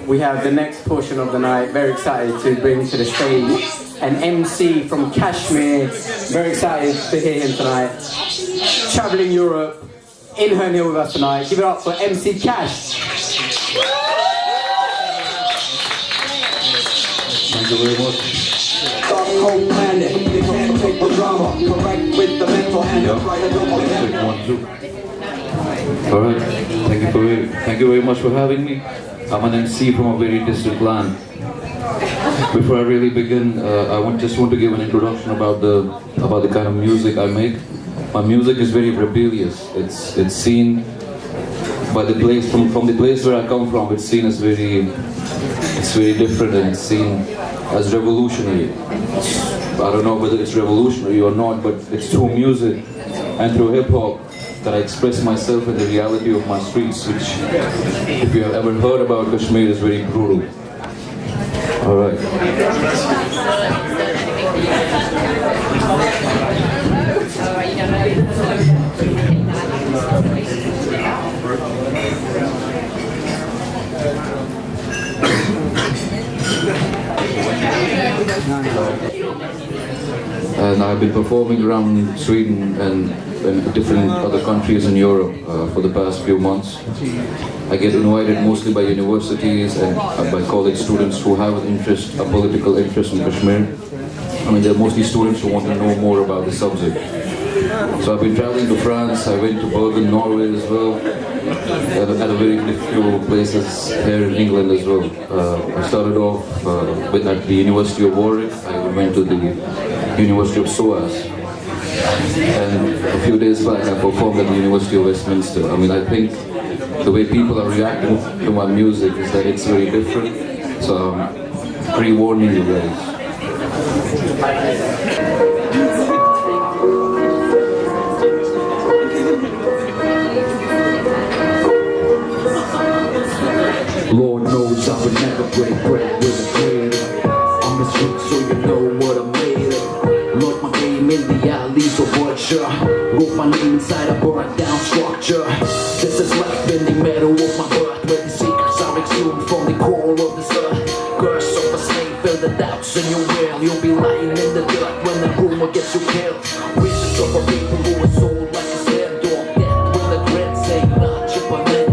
we have the next portion of the night. Very excited to bring to the stage an MC from Kashmir. Very excited to hear him tonight. Traveling Europe, in Herne with us tonight. Give it up for MC Cash. Thank you very much. Co-planet, they can't take the drama. Correct with the mental and the right. Alright, thank you very much for having me. I'm an MC from a very distant land. Before I really begin, I just want to give an introduction about the kind of music I make. My music is very rebellious. It's seen by the place from the place where I come from. It's seen as very different, and it's seen as revolutionary. I don't know whether it's revolutionary or not, but it's through music and through hip hop that I express myself in the reality of my streets, which, if you have ever heard about Kashmir, is very brutal. All right. And I've been performing around Sweden and different other countries in Europe for the past few months. I get invited mostly by universities and by college students who have an interest, a political interest in Kashmir. I mean, they're mostly students who want to know more about the subject. So I've been traveling to France, I went to Bergen, Norway as well, at a very few places here in England as well. I started off at the University of Warwick, I went to the University of SOAS. And a few days back I performed at the University of Westminster. I mean, I think the way people are reacting to my music is that it's very different. So I'm pre-warning you guys. Lord knows I would never break bread with a trade. I'm the street, so you know what I'm made of. Lord, my name in the alleys of Butcher. Wrote my name inside a burnt down structure. This is life in the meadow of my birth, where the secrets are exhumed from the core of this earth. Curse of a slave, fill the doubts in your will. You'll be lying in the dirt when the rumor gets you killed. Wishes of a people who are sold like a slave dog. Death when the dread say not chip on it.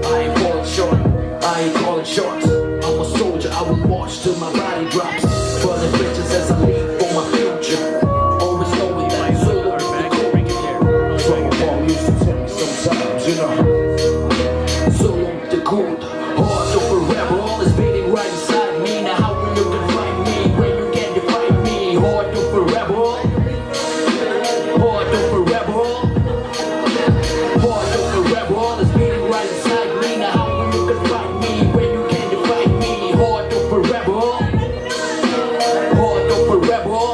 I ain't falling short, I ain't calling shots. I'm a soldier, I will march till my body drops. Burning bridges as I leave for my future. Always knowing that I'm solo with the cool. So Paul used to tell me sometimes, you know. Solo with the cool. Heart of a rebel, all is beating right inside me. Now how will you define me when you can't define me? Heart of a rebel. Heart of a rebel. Heart of a rebel, all is beating right inside me. Now how will you define me when you can't define me? Heart of a rebel. Heart of a rebel.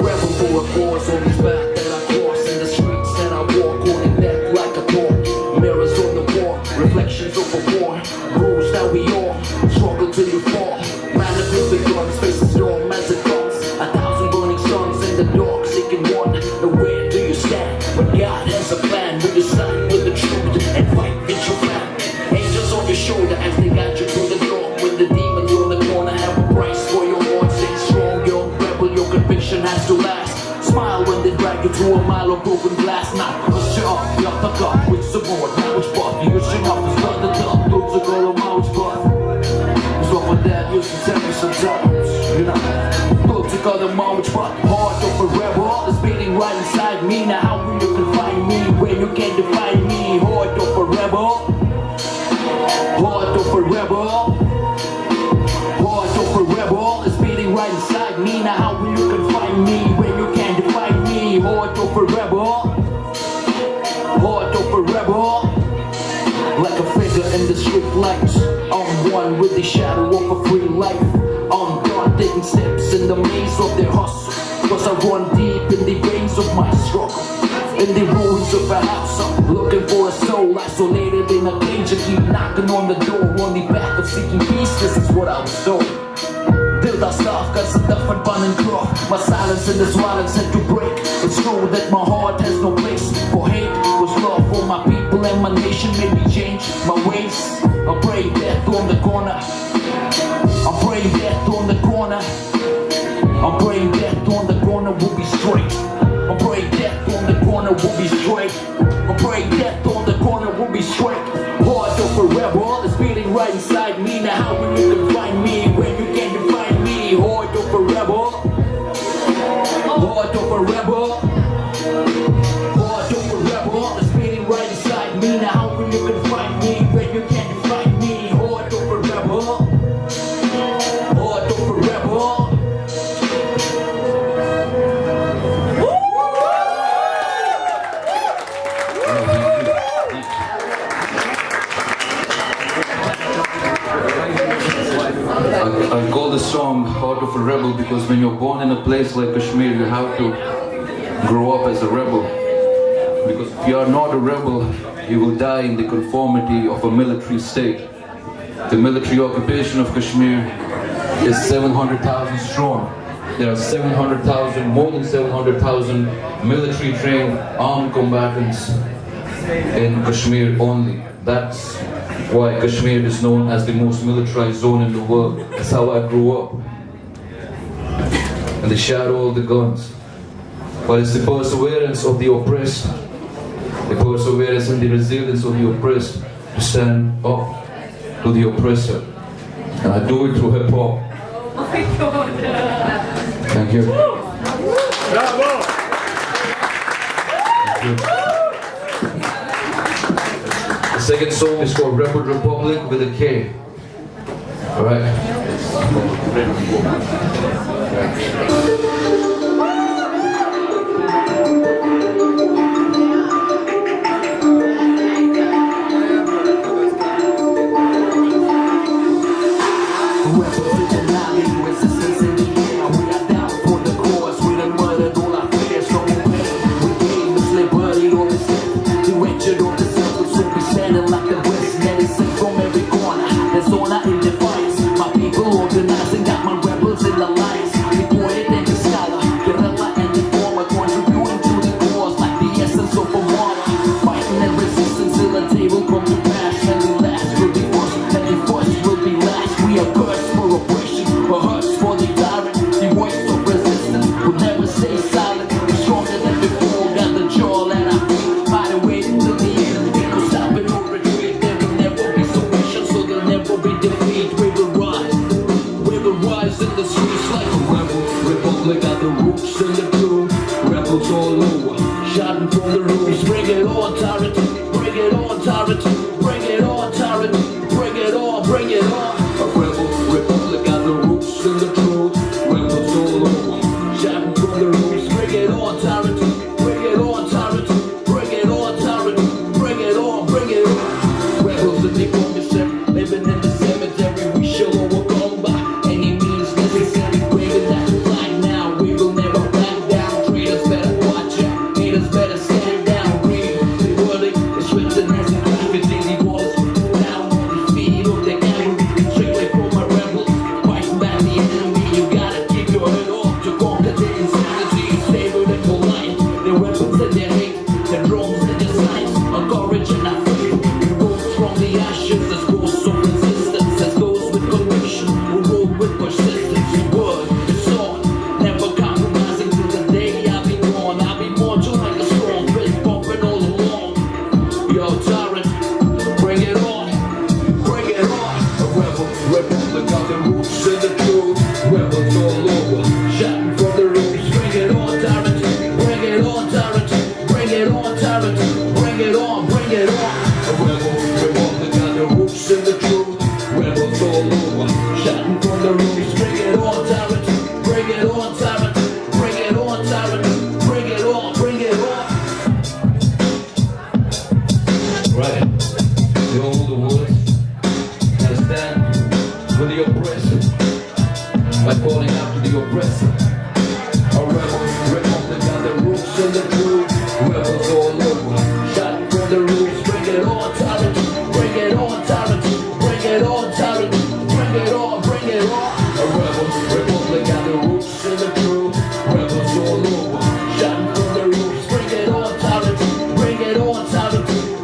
Rebel for a cause on this path that I cross, in the streets that I walk, holding death like a thorn. Mirrors on the wall, reflections of a war. Rules that we all struggle till you fall. Man of music guns, faces storm as it comes. 1,000 burning suns in the dark, seeking one. Now where do you stand? But God has a plan. Will you stand with the truth and fight with your plan? Angels on your shoulder as they guide you through the door. With the demon on the corner, have a price for your heart. Stay strong, young rebel, your conviction has to last. Smile when they drag you through a mile of broken glass. Now push you up, you up, with support. Now it's buff, you shing up, it's not the top. Those are going to mouth buff. It's what my dad used to tell me sometimes, you know. Those are going to mouth buff. Heart of a rebel, is beating right inside me. Now how will you confine me when you can't define me? Heart of a rebel. Heart of a rebel. Heart of a rebel, is beating right inside me. Now how will you confine me when you can't define me? Heart of a rebel. Heart of a rebel. Like a figure in the street lights, I'm one with the shadow of a free life. I'm done taking steps in the maze of their hustle, cause I run deep in the veins of my struggle. In the ruins of a house, I'm looking for a soul, isolated in a cage. I keep knocking on the door, on the back of seeking peace. This is what I was told. Till I starve, cause I'm tough and burning cloth. My silence in this violence had to break. It's true that my heart has no place for hate. Was love for my people rebel and my nation made me change my ways. I pray death on the corner. I pray death on the corner. I pray death on the corner will be straight. I pray death on the corner will be straight. I pray death on the corner will be straight. Heart of a rebel is beating right inside me. Now how will you can find me when you can't define me? Heart of a rebel. Heart of a rebel. Heart of a rebel is beating right inside me. Now how will you can find me when you can't define me? Heart of a rebel. Heart of a rebel. I call this song Heart of a Rebel because when you're born in a place like Kashmir, you have to grow up as a rebel. Because if you are not a rebel, you will die in the conformity of a military state. The military occupation of Kashmir is 700,000 strong. There are 700,000, more than 700,000 military trained armed combatants in Kashmir only. That's why Kashmir is known as the most militarized zone in the world. That's how I grew up. And they shadow all the guns. But it's the perseverance of the oppressed, the perseverance and the resilience of the oppressed to stand up to the oppressor. And I do it through hip hop. Thank you. Bravo! Thank you. The second song is called Rebel Republic with a K. Alright?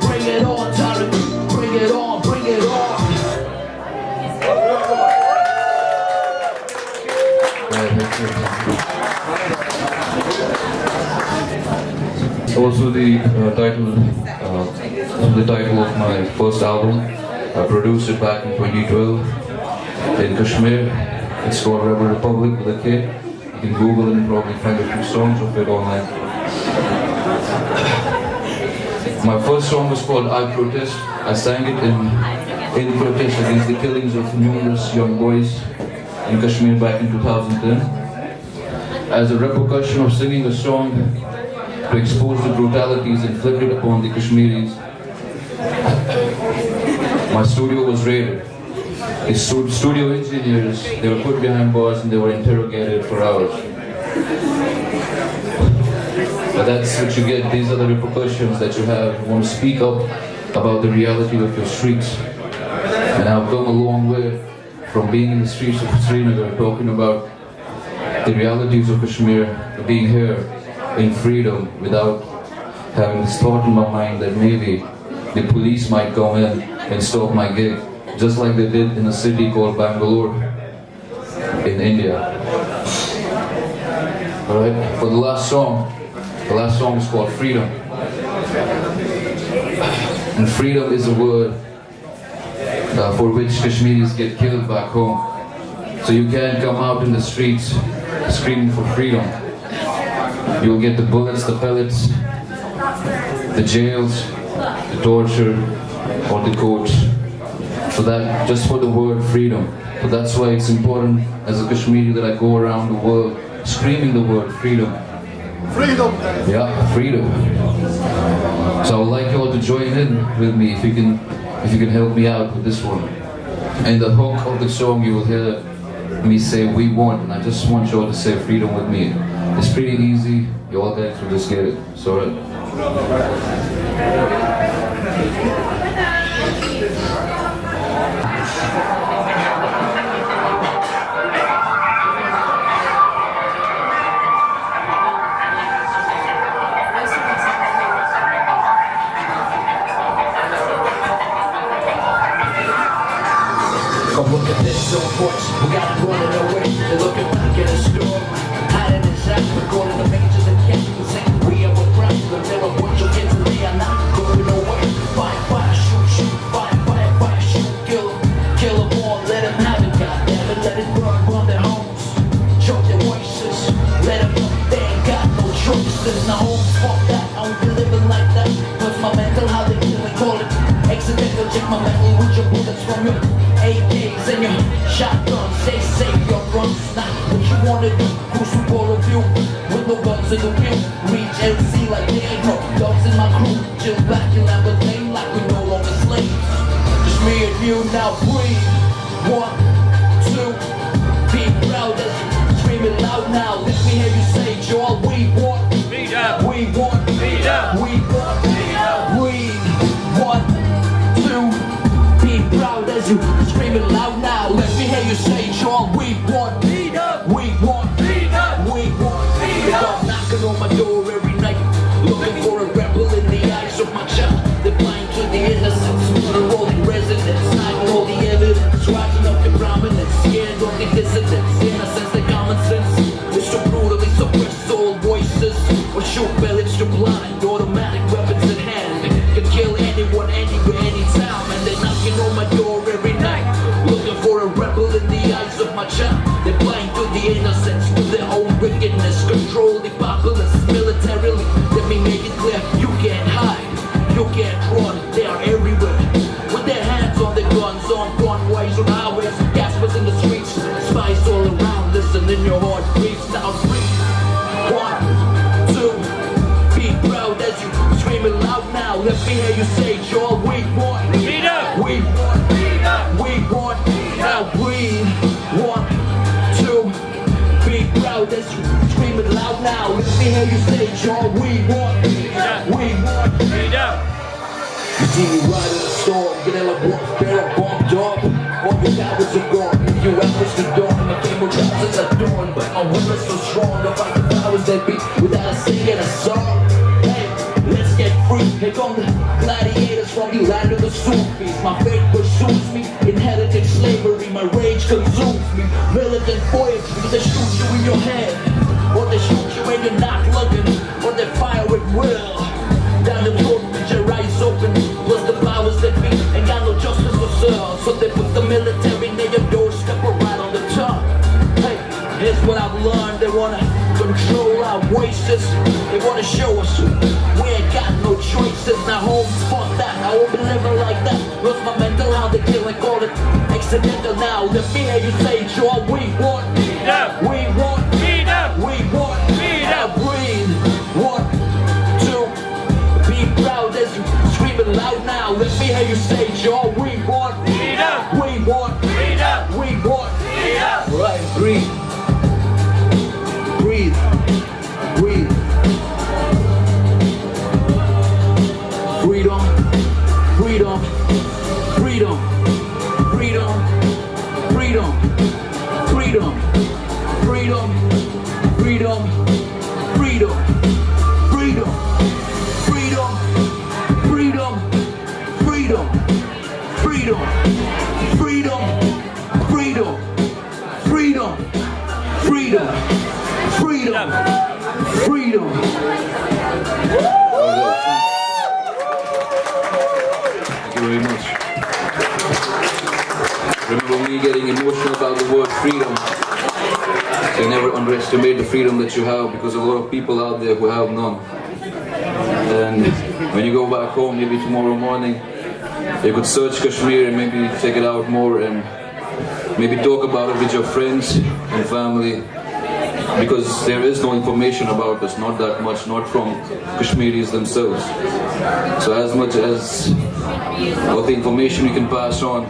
Bring it on, also the title of my first album. I produced it back in 2012 in Kashmir. It's called Rebel Republic with a K. You can Google it and probably find a few songs of it online. My first song was called I Protest. I sang it in protest against the killings of numerous young boys in Kashmir back in 2010. As a repercussion of singing a song to expose the brutalities inflicted upon the Kashmiris, my studio was raided. The studio engineers, they were put behind bars and they were interrogated for hours. But that's what you get. These are the repercussions that you have. You want to speak up about the reality of your streets. And I've come a long way from being in the streets of Srinagar, talking about the realities of Kashmir, being here in freedom without having this thought in my mind that maybe the police might come in and stop my gig, just like they did in a city called Bangalore in India. Alright, for the last song is called Freedom. And freedom is a word for which Kashmiris get killed back home. So you can't come out in the streets screaming for freedom. You'll get the bullets, the pellets, the jails, the torture, or the courts. So that, just for the word freedom. So that's why it's important as a Kashmiri that I go around the world screaming the word freedom. Freedom! Yeah, freedom. So I would like you all to join in with me if you can help me out with this one. And the hook of the song you will hear me say we want, and I just want you all to say freedom with me. It's pretty easy, you all guys will just get it. It's alright. Come look at this on porch, we got it running away. They're looking back at the storm, hiding in shots, recording the majors and catching the same. We are with friends, but there are a bunch of kids and they are not going away. Fire, fire, shoot, shoot, fire, fire, fire, shoot, kill them all, let them have it, goddammit, let it burn their homes, choke their voices, let them know they ain't got no choices. Now homes, fuck that, I won't be living like that, cause my mental, how they kill and call it accidental. Check my metal with your bullets from your AKs and your shotguns. Stay safe, your runs not what you wanna do. Cruise through all of you with no guns in the view. Reach LC like they ain't no dogs in my crew. Chill back in Lamborghini like we no longer slaves. Just me and you now breathe. 1, 2, be proud as you scream it loud now. Let me hear you say it, y'all. We want freedom. We want freedom. We want freedom. Breathe. 1, 2, be proud as you scream it loud now. Let me hear you say it, y'all. We want freedom. We want freedom. We want freedom. I'm knocking on my door every night, looking for a rebel in the eyes of my child. They're blind to the innocence, the rolling residents, hiding all the evidence, rising up to prominence, scared of the dissidents. Innocence, the common sense is to brutally suppress all voices, or shoot bullets to blind, automatic weapons in hand, can kill anyone, anywhere, anytime. And they're knocking on my door every night, looking for a rebel in the eyes of my child. They're blind to the innocence, to their own wickedness, control the populace militarily. Let me make it clear, you can't hide, you can't run, they are everywhere. With their hands on their guns, on runways, on highways, gaspers in the streets, spies all around, listen in your heart, breathe, now breathe. 1, 2, be proud as you scream it loud now. Let me hear you say, y'all, we want freedom. We want freedom. We want freedom. Now breathe. 1, 2, be proud as you scream it loud now. Let me hear you say, y'all, we want freedom. We want freedom. You see me riding the storm, vanilla warfare, I'm bumped up. All your cowards are gone, you outpush the dawn. My cable trousers are torn, but my will is so strong. To fight the powers that be without a sing and a song. Hey, let's get free. Here come the gladiators from the land of the Sufis. My fate pursues me, inherited slavery, my rage consumes me. Militant voice, they shoot you in your head, or they shoot you when you're not looking, or they fire at will. so they put the military near your doorstep or right on the top. Hey, here's what I've learned. They wanna control our voices. They wanna show us we ain't got no choices. Now home, fuck that. I won't be living like that. Lost my mental, how they kill and call it accidental. Now let me hear you say, Joe, we want, we want, we want, breathe. 1, 2, be proud as you screaming loud now. Let me hear you say, Joe, we want, we want, we want. Right, breathe. Breathe, breathe. Freedom, freedom, freedom, freedom, freedom, freedom, freedom, freedom, freedom, freedom, freedom, freedom, freedom, freedom, freedom, freedom, freedom, freedom. Freedom! Freedom! Thank you very much. Remember me getting emotional about the word freedom. So never underestimate the freedom that you have, because a lot of people out there who have none. And when you go back home, maybe tomorrow morning, you could search Kashmir and maybe check it out more and maybe talk about it with your friends and family. Because there is no information about us, not that much, not from Kashmiris themselves. So as much as what the information we can pass on,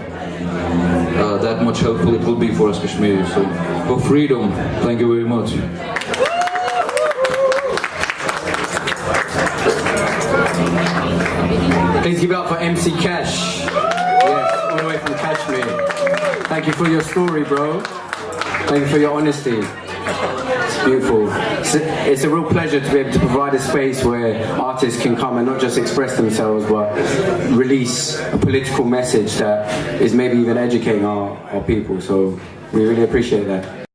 that much helpful it will be for us Kashmiris. So for freedom, thank you very much. Please give it up for MC Cash. Yes, all the way from Kashmir. Thank you for your story, bro. Thank you for your honesty. It's beautiful. It's a real pleasure to be able to provide a space where artists can come and not just express themselves, but release a political message that is maybe even educating our people. So we really appreciate that.